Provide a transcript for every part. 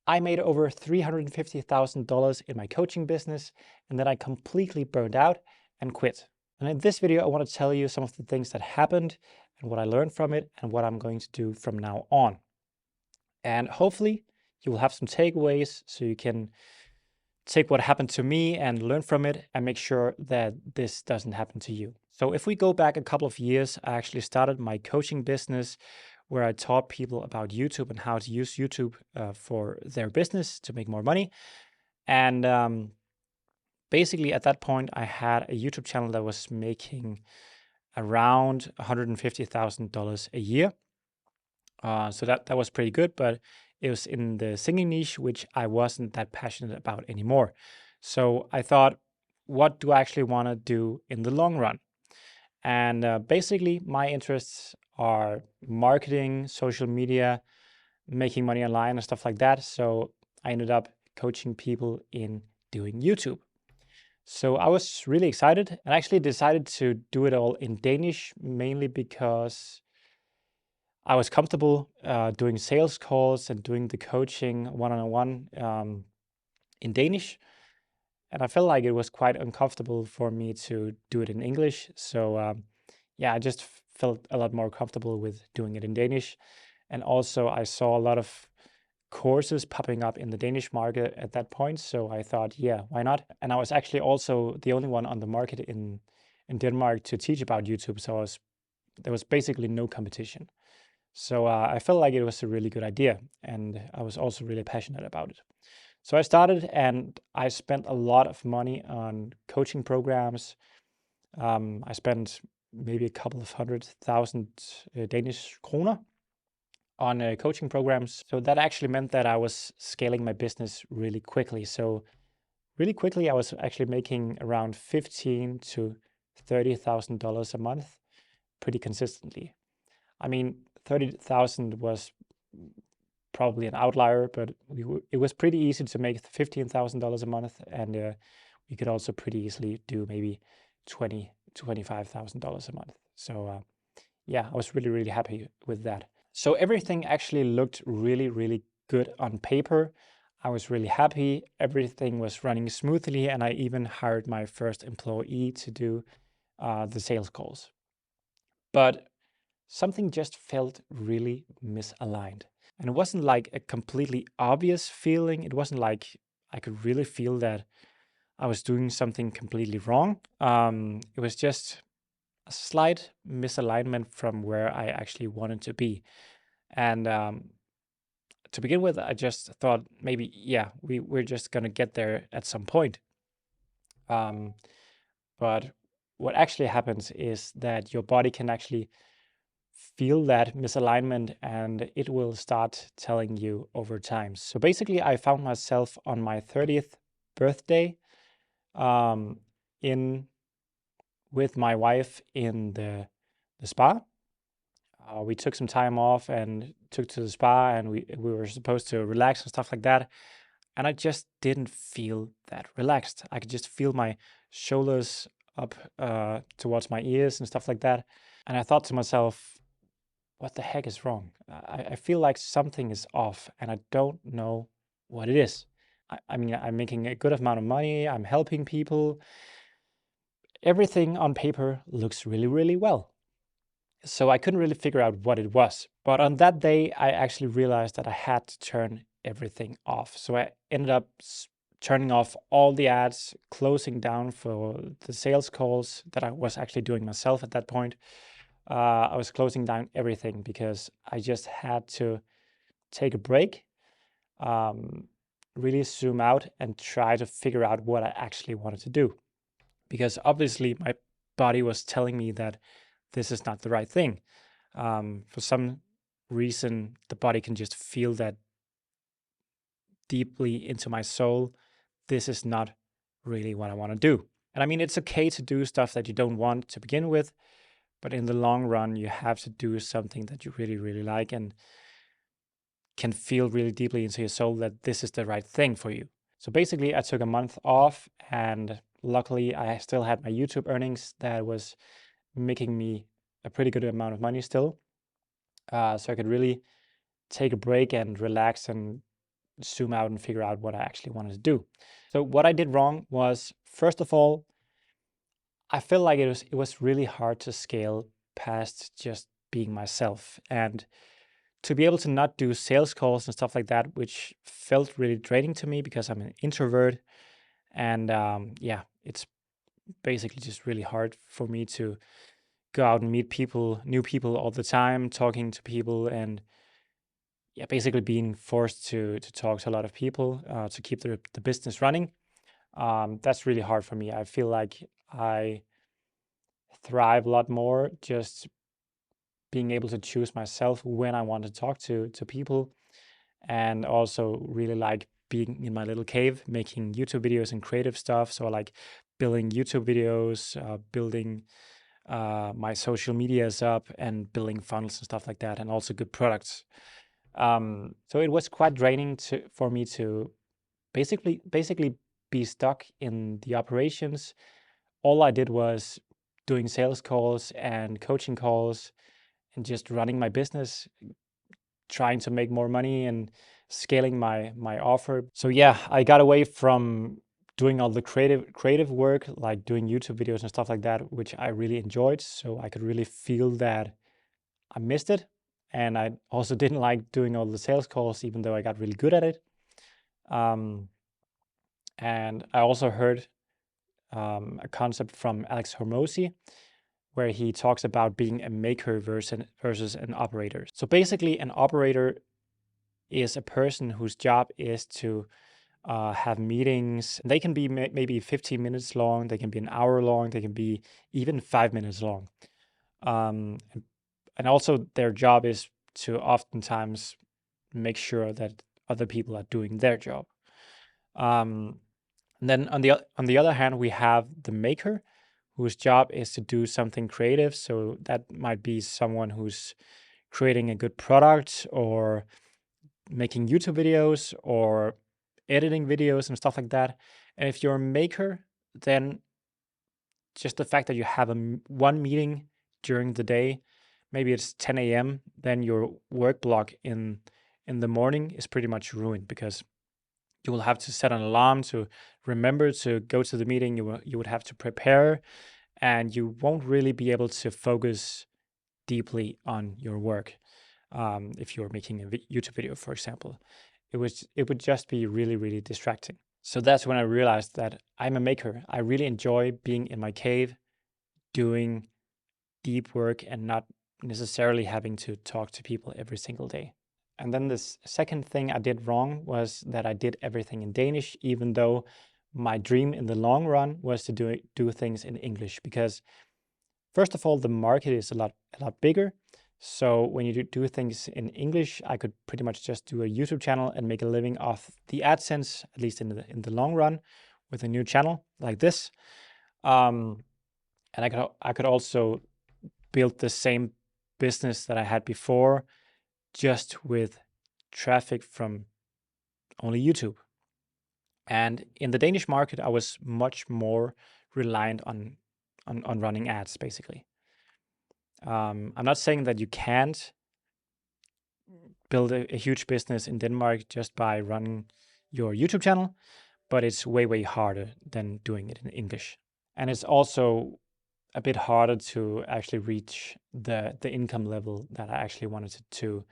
I made over $350,000 in my coaching business, and then I completely burned out and quit. And in this video, I want to tell you some of the things that happened and what I learned from it and what I'm going to do from now on. And hopefully you will have some takeaways so you can take what happened to me and learn from it and make sure that this doesn't happen to you. So if we go back a couple of years, I actually started my coaching business where I taught people about YouTube and how to use YouTube for their business to make more money. And basically at that point, I had a YouTube channel that was making around $150,000 a year. So that was pretty good, but it was in the singing niche, which I wasn't that passionate about anymore. So I thought, what do I actually want to do in the long run? And basically, my interests are marketing, social media, making money online and stuff like that. So I ended up coaching people in doing YouTube. So I was really excited and actually decided to do it all in Danish, mainly because I was comfortable doing sales calls and doing the coaching one-on-one in Danish. And I felt like it was quite uncomfortable for me to do it in English. So yeah, I just felt a lot more comfortable with doing it in Danish. And also I saw a lot of courses popping up in the Danish market at that point. So I thought, yeah, why not? And I was actually also the only one on the market in Denmark to teach about YouTube. So there was basically no competition. So I felt like it was a really good idea, and I was also really passionate about it. So I started, and I spent a lot of money on coaching programs. I spent maybe a couple of 100,000 Danish kroner on coaching programs. So that actually meant that I was scaling my business really quickly. So really quickly, I was actually making around $15,000 to $30,000 a month pretty consistently. I mean, 30,000 was probably an outlier, but it was pretty easy to make $15,000 a month, and we could also pretty easily do maybe $25,000 a month. So yeah, I was really, really happy with that. So everything actually looked really, really good on paper. I was really happy. Everything was running smoothly, and I even hired my first employee to do the sales calls. But something just felt really misaligned. And it wasn't like a completely obvious feeling. It wasn't like I could really feel that I was doing something completely wrong. It was just a slight misalignment from where I actually wanted to be. And to begin with, I just thought maybe, yeah, we're just going to get there at some point. But what actually happens is that your body can actually feel that misalignment, and it will start telling you over time. So basically, I found myself on my 30th birthday in with my wife in the spa. We took some time off and took to the spa, and we were supposed to relax and stuff like that. And I just didn't feel that relaxed. I could just feel my shoulders up towards my ears and stuff like that. And I thought to myself, what the heck is wrong? I feel like something is off, and I don't know what it is. I mean, I'm making a good amount of money. I'm helping people. Everything on paper looks really, really well. So I couldn't really figure out what it was. But on that day, I actually realized that I had to turn everything off. So I ended up turning off all the ads, closing down for the sales calls that I was actually doing myself at that point. I was closing down everything because I just had to take a break, really zoom out and try to figure out what I actually wanted to do. Because obviously my body was telling me that this is not the right thing. For some reason, the body can just feel that deeply into my soul. This is not really what I want to do. And I mean, it's okay to do stuff that you don't want to begin with, but in the long run, you have to do something that you really, really like and can feel really deeply into your soul that this is the right thing for you. So basically, I took a month off, and luckily, I still had my YouTube earnings that was making me a pretty good amount of money still. So I could really take a break and relax and zoom out and figure out what I actually wanted to do. So what I did wrong was, first of all, I felt like it was really hard to scale past just being myself, and to be able to not do sales calls and stuff like that, which felt really draining to me because I'm an introvert. And yeah, it's basically just really hard for me to go out and meet people, new people all the time, talking to people, and yeah, basically being forced to talk to a lot of people to keep the business running. That's really hard for me. I feel like I thrive a lot more just being able to choose myself when I want to talk to people, and also really like being in my little cave making YouTube videos and creative stuff. So I like building YouTube videos, building my social medias up, and building funnels and stuff like that, and also good products. So it was quite draining for me to basically be stuck in the operations. All I did was doing sales calls and coaching calls and just running my business, trying to make more money and scaling my offer. So yeah, I got away from doing all the creative work, like doing YouTube videos and stuff like that, which I really enjoyed. So I could really feel that I missed it. And I also didn't like doing all the sales calls, even though I got really good at it. And I also heard a concept from Alex Hormozy, where he talks about being a maker versus an operator. So basically, an operator is a person whose job is to have meetings. They can be maybe 15 minutes long, they can be an hour long, they can be even 5 minutes long. And also their job is to oftentimes make sure that other people are doing their job. And then on the other hand, we have the maker, whose job is to do something creative. So that might be someone who's creating a good product, or making YouTube videos, or editing videos and stuff like that. And if you're a maker, then just the fact that you have one meeting during the day, maybe it's 10 a.m., then your work block in the morning is pretty much ruined, because you will have to set an alarm to remember to go to the meeting. You would have to prepare, and you won't really be able to focus deeply on your work. If you're making a YouTube video, for example, it would just be really, really distracting. So that's when I realized that I'm a maker. I really enjoy being in my cave, doing deep work, and not necessarily having to talk to people every single day. And then this second thing I did wrong was that I did everything in Danish, even though my dream in the long run was to do things in English. Because first of all, the market is a lot bigger. So when you do things in English, I could pretty much just do a YouTube channel and make a living off the AdSense, at least in the long run, with a new channel like this. And I could also build the same business that I had before, just with traffic from only YouTube. And in the Danish market, I was much more reliant on running ads, basically. I'm not saying that you can't build a huge business in Denmark just by running your YouTube channel, but it's way, way harder than doing it in English. And it's also a bit harder to actually reach the income level that I actually wanted to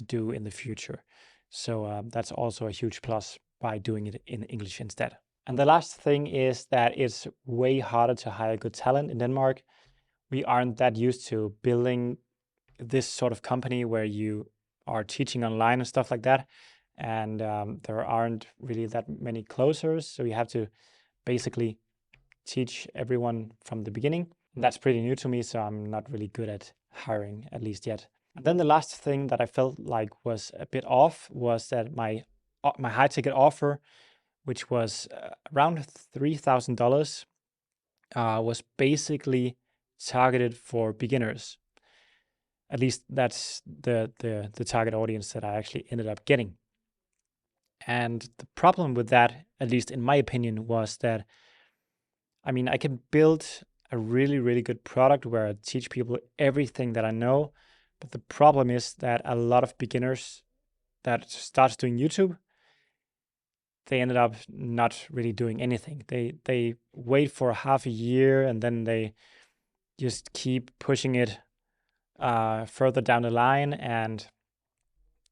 do in the future. So that's also a huge plus by doing it in English instead. And the last thing is that it's way harder to hire good talent in Denmark. We aren't that used to building this sort of company where you are teaching online and stuff like that. And there aren't really that many closers. So you have to basically teach everyone from the beginning. And that's pretty new to me, so I'm not really good at hiring, at least yet. And then the last thing that I felt like was a bit off was that my high ticket offer, which was around $3,000, was basically targeted for beginners. At least that's the target audience that I actually ended up getting. And the problem with that, at least in my opinion, was that, I mean, I can build a really, really good product where I teach people everything that I know. But the problem is that a lot of beginners that starts doing YouTube, they ended up not really doing anything. They wait for half a year and then they just keep pushing it further down the line. And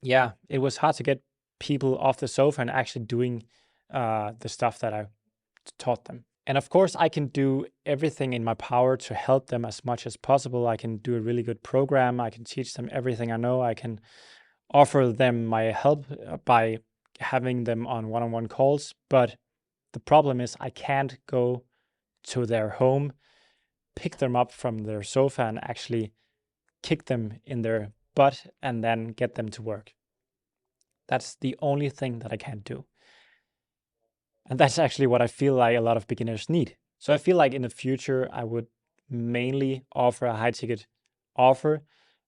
yeah, it was hard to get people off the sofa and actually doing the stuff that I taught them. And of course, I can do everything in my power to help them as much as possible. I can do a really good program. I can teach them everything I know. I can offer them my help by having them on one-on-one calls. But the problem is I can't go to their home, pick them up from their sofa and actually kick them in their butt and then get them to work. That's the only thing that I can't do. And that's actually what I feel like a lot of beginners need. So I feel like in the future, I would mainly offer a high ticket offer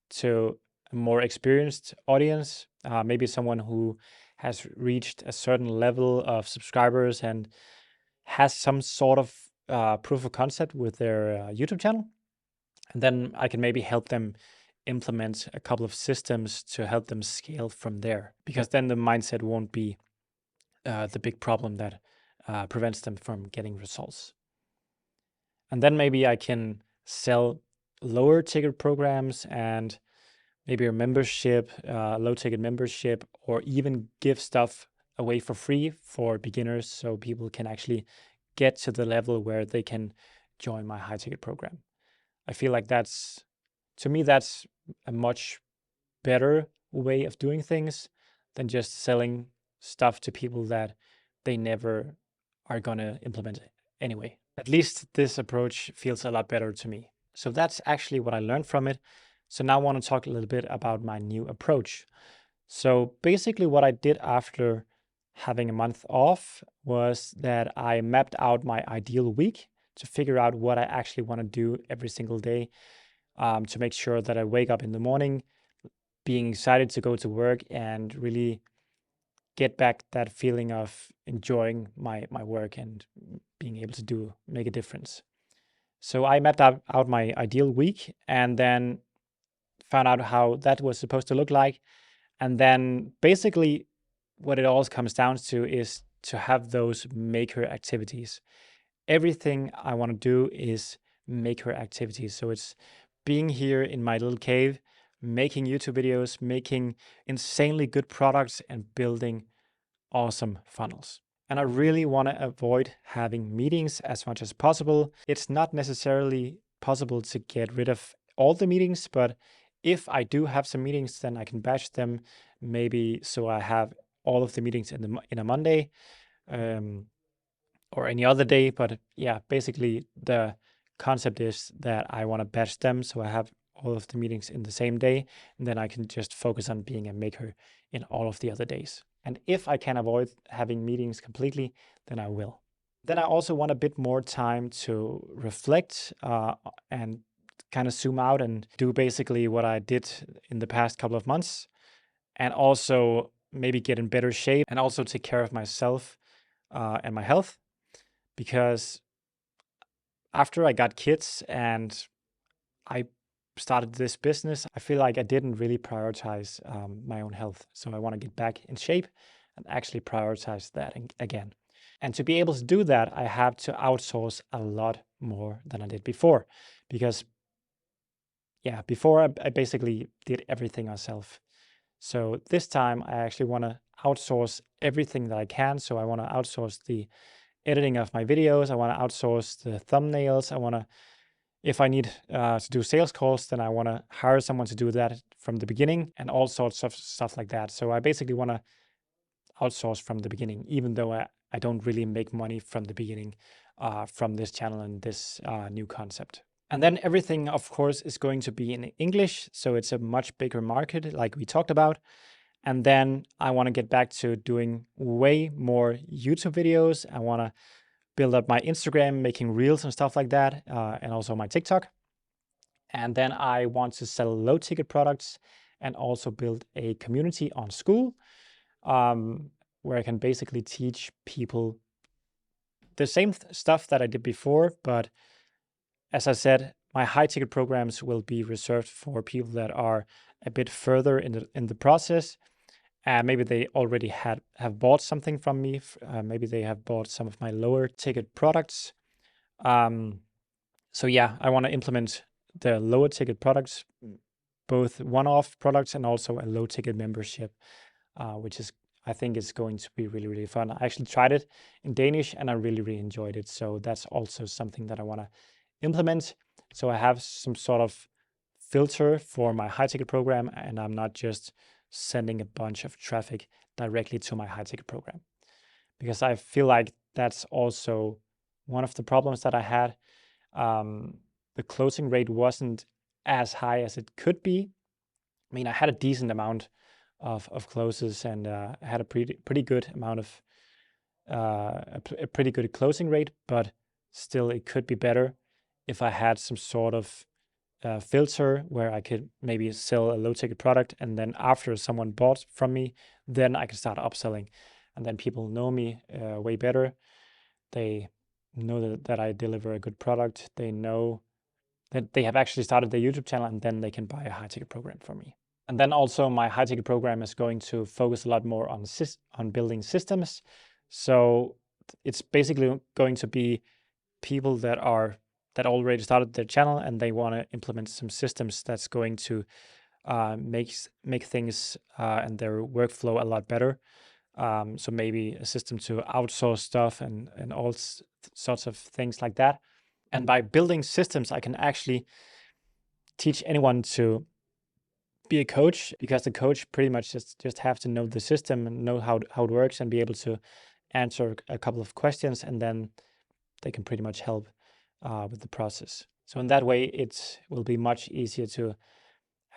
to a more experienced audience, maybe someone who has reached a certain level of subscribers and has some sort of proof of concept with their YouTube channel. And then I can maybe help them implement a couple of systems to help them scale from there, because then the mindset won't be the big problem that prevents them from getting results. And then maybe I can sell lower ticket programs and maybe a membership, low ticket membership, or even give stuff away for free for beginners so people can actually get to the level where they can join my high ticket program. I feel like to me, that's a much better way of doing things than just selling stuff to people that they never are going to implement anyway. At least this approach feels a lot better to me. So that's actually what I learned from it. So now I want to talk a little bit about my new approach. So basically what I did after having a month off was that I mapped out my ideal week to figure out what I actually want to do every single day, to make sure that I wake up in the morning being excited to go to work and really get back that feeling of enjoying my work and being able to make a difference. So I mapped out my ideal week and then found out how that was supposed to look like. And then basically what it all comes down to is to have those maker activities. Everything I want to do is maker activities. So it's being here in my little cave, making YouTube videos, making insanely good products, and building awesome funnels. And I really want to avoid having meetings as much as possible. It's not necessarily possible to get rid of all the meetings, but if I do have some meetings, then I can batch them, maybe so I have all of the meetings in a Monday or any other day. But yeah, basically the concept is that I want to batch them so I have all of the meetings in the same day, and then I can just focus on being a maker in all of the other days. And if I can avoid having meetings completely, then I will. Then I also want a bit more time to reflect and kind of zoom out and do basically what I did in the past couple of months, and also maybe get in better shape and also take care of myself and my health. Because after I got kids and I started this business, I feel like I didn't really prioritize my own health. So I want to get back in shape and actually prioritize that again. And to be able to do that, I have to outsource a lot more than I did before. Because yeah, before I basically did everything myself. So this time I actually want to outsource everything that I can. So I want to outsource the editing of my videos. I want to outsource the thumbnails. If I need to do sales calls, then I want to hire someone to do that from the beginning and all sorts of stuff like that. So I basically want to outsource from the beginning, even though I don't really make money from the beginning from this channel and this new concept. And then everything, of course, is going to be in English. So it's a much bigger market, like we talked about. And then I want to get back to doing way more YouTube videos. I want to build up my Instagram, making reels and stuff like that, and also my TikTok. And then I want to sell low ticket products and also build a community on School, where I can basically teach people the same stuff that I did before. But as I said, my high ticket programs will be reserved for people that are a bit further in the process. and maybe they already have bought something from me. Maybe they have bought some of my lower ticket products. So yeah, I want to implement the lower ticket products, both one-off products and also a low ticket membership, which is, I think, is going to be really, really fun. I actually tried it in Danish and I really, really enjoyed it. So that's also something that I want to implement. So I have some sort of filter for my high ticket program, and I'm not just sending a bunch of traffic directly to my high ticket program, because I feel like that's also one of the problems that I had. The closing rate wasn't as high as it could be. I mean, I had a decent amount of closes, and I had a pretty good amount of a pretty good closing rate, but still it could be better if I had some sort of filter where I could maybe sell a low ticket product, and then after someone bought from me, then I can start upselling, and then people know me way better. They know that I deliver a good product. They know that they have actually started their YouTube channel, and then they can buy a high ticket program from me. And then also my high ticket program is going to focus a lot more on building systems. So it's basically going to be people that already started their channel and they want to implement some systems that's going to make things and their workflow a lot better. So maybe a system to outsource stuff and all sorts of things like that. And by building systems, I can actually teach anyone to be a coach, because the coach pretty much just have to know the system and know how it works and be able to answer a couple of questions, and then they can pretty much help with the process. So in that way, it will be much easier to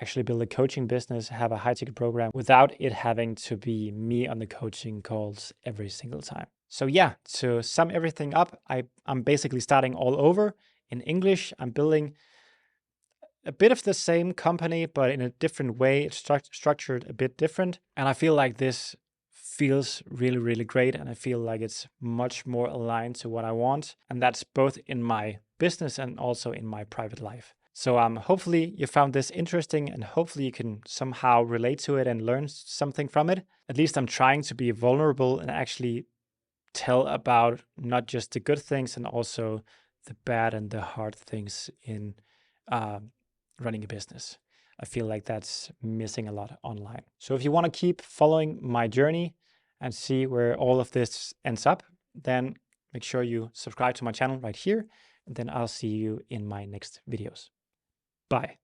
actually build a coaching business, have a high ticket program without it having to be me on the coaching calls every single time. So yeah, to sum everything up, I'm basically starting all over in English. I'm building a bit of the same company, but in a different way. It's structured a bit different. And I feel like this feels really, really great. And I feel like it's much more aligned to what I want. And that's both in my business and also in my private life. So hopefully you found this interesting, and hopefully you can somehow relate to it and learn something from it. At least I'm trying to be vulnerable and actually tell about not just the good things, and also the bad and the hard things in running a business. I feel like that's missing a lot online. So if you want to keep following my journey and see where all of this ends up, then make sure you subscribe to my channel right here, and then I'll see you in my next videos. Bye.